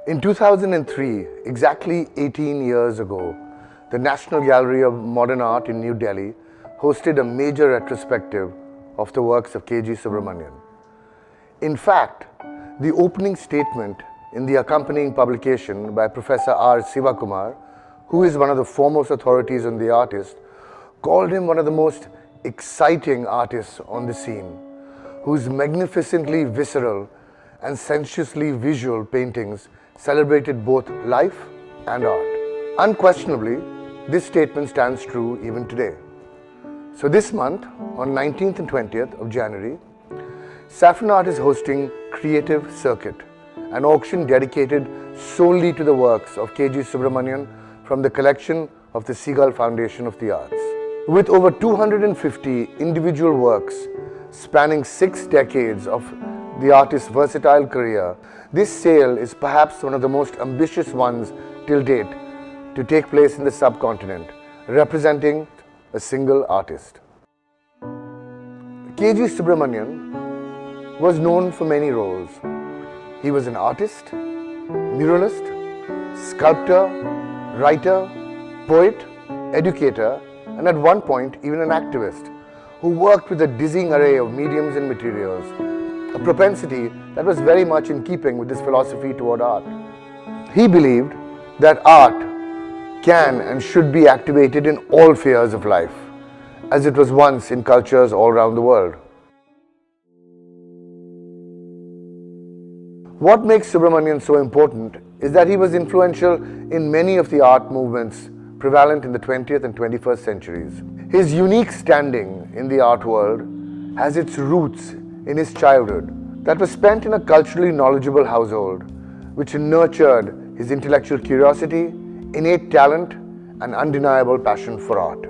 In 2003, exactly 18 years ago, the National Gallery of Modern Art in New Delhi hosted a major retrospective of the works of K.G. Subramanian. In fact, the opening statement in the accompanying publication by Professor R. Sivakumar, who is one of the foremost authorities on the artist, called him one of the most exciting artists on the scene, whose magnificently visceral and sensuously visual paintings celebrated both life and art. Unquestionably, this statement stands true even today. So this month, on 19th and 20th of January, Saffron Art is hosting Creative Circuit, an auction dedicated solely to the works of K.G. Subramanian from the collection of the Seagull Foundation of the Arts. With over 250 individual works spanning 6 decades of the artist's versatile career, this sale is perhaps one of the most ambitious ones till date to take place in the subcontinent, representing a single artist. K.G. Subramanian was known for many roles. He was an artist, muralist, sculptor, writer, poet, educator, and at one point even an activist who worked with a dizzying array of mediums and materials, a propensity that was very much in keeping with his philosophy toward art. He believed that art can and should be activated in all spheres of life, as it was once in cultures all around the world. What makes Subramanian so important is that he was influential in many of the art movements prevalent in the 20th and 21st centuries. His unique standing in the art world has its roots in his childhood that was spent in a culturally knowledgeable household, which nurtured his intellectual curiosity, innate talent, and undeniable passion for art.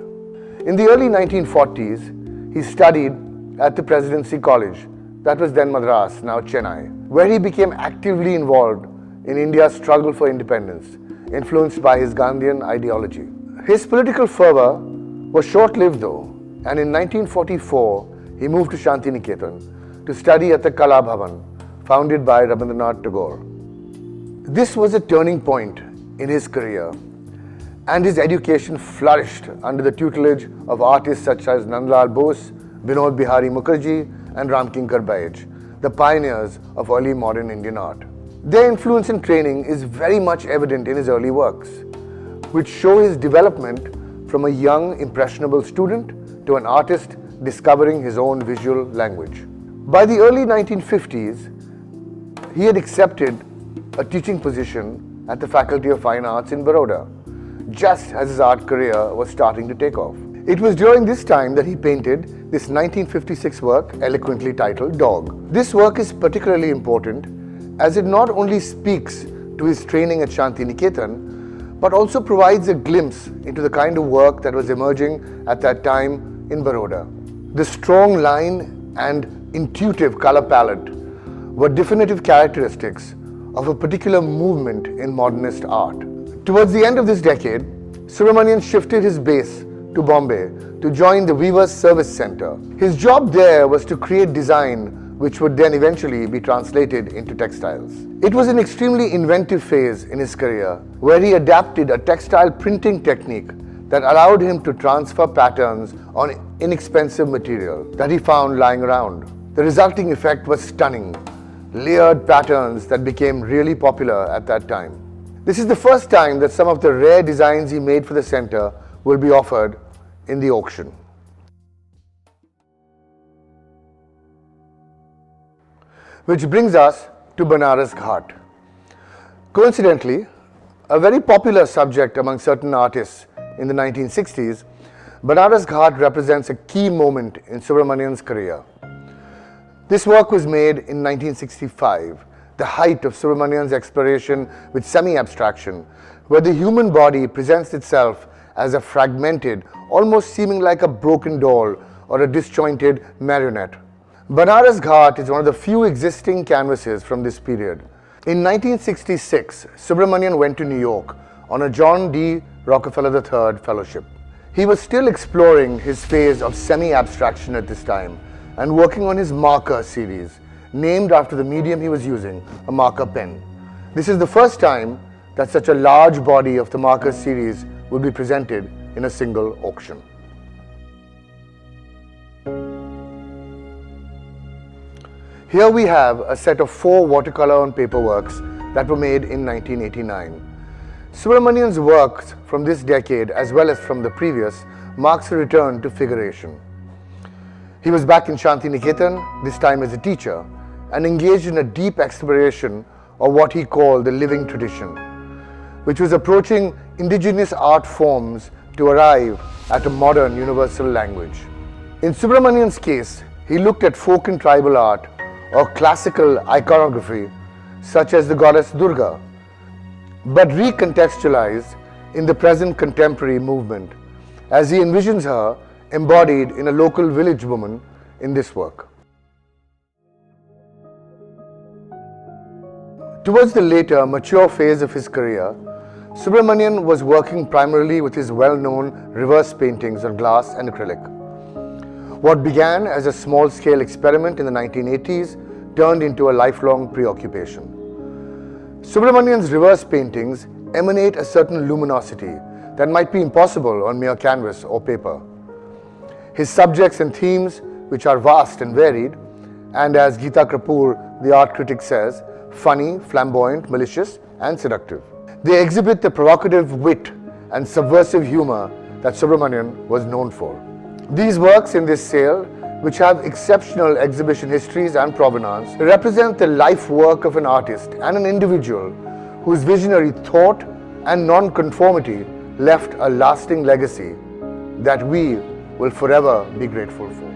In the early 1940s, he studied at the Presidency College, that was then Madras, now Chennai, where he became actively involved in India's struggle for independence, influenced by his Gandhian ideology. His political fervor was short-lived though, and in 1944, he moved to Shantiniketan to study at the Kala Bhavan, founded by Rabindranath Tagore. This was a turning point in his career, and his education flourished under the tutelage of artists such as Nandlal Bose, Vinod Bihari Mukherjee, and Ramkinkar Baij, the pioneers of early modern Indian art. Their influence and training is very much evident in his early works, which show his development from a young, impressionable student to an artist discovering his own visual language. By the early 1950s, he had accepted a teaching position at the Faculty of Fine Arts in Baroda, just as his art career was starting to take off. It was during this time that he painted this 1956 work, eloquently titled Dog. This work is particularly important as it not only speaks to his training at Shantiniketan, but also provides a glimpse into the kind of work that was emerging at that time in Baroda. The strong line and intuitive color palette were definitive characteristics of a particular movement in modernist art. Towards the end of this decade, Subramanian shifted his base to Bombay to join the Weavers Service Center. His job there was to create design which would then eventually be translated into textiles. It was an extremely inventive phase in his career where he adapted a textile printing technique that allowed him to transfer patterns on inexpensive material that he found lying around. The resulting effect was stunning, layered patterns that became really popular at that time. This is the first time that some of the rare designs he made for the center will be offered in the auction. Which brings us to Banaras Ghat. Coincidentally, a very popular subject among certain artists in the 1960s, Banaras Ghat represents a key moment in Subramanian's career. This work was made in 1965, the height of Subramanian's exploration with semi-abstraction, where the human body presents itself as a fragmented, almost seeming like a broken doll or a disjointed marionette. Banaras Ghat is one of the few existing canvases from this period. In 1966, Subramanian went to New York on a John D. Rockefeller III fellowship. He was still exploring his phase of semi-abstraction at this time and working on his marker series, named after the medium he was using, a marker pen. This is the first time that such a large body of the Marcus series will be presented in a single auction. Here we have a set of 4 watercolor on paper works that were made in 1989. Subramanian's works from this decade as well as from the previous marks a return to figuration. He was back in Shantiniketan, this time as a teacher, and engaged in a deep exploration of what he called the living tradition, which was approaching indigenous art forms to arrive at a modern universal language. In Subramanian's case, he looked at folk and tribal art or classical iconography such as the goddess Durga, but recontextualized in the present contemporary movement as he envisions her embodied in a local village woman in this work. Towards the later, mature phase of his career, Subramanian was working primarily with his well-known reverse paintings on glass and acrylic. What began as a small-scale experiment in the 1980s turned into a lifelong preoccupation. Subramanian's reverse paintings emanate a certain luminosity that might be impossible on mere canvas or paper. His subjects and themes, which are vast and varied, and as Geeta Kapoor, the art critic, says, funny, flamboyant, malicious, and seductive. They exhibit the provocative wit and subversive humor that Subramanian was known for. These works in this sale, which have exceptional exhibition histories and provenance, represent the life work of an artist and an individual whose visionary thought and non-conformity left a lasting legacy that we will forever be grateful for.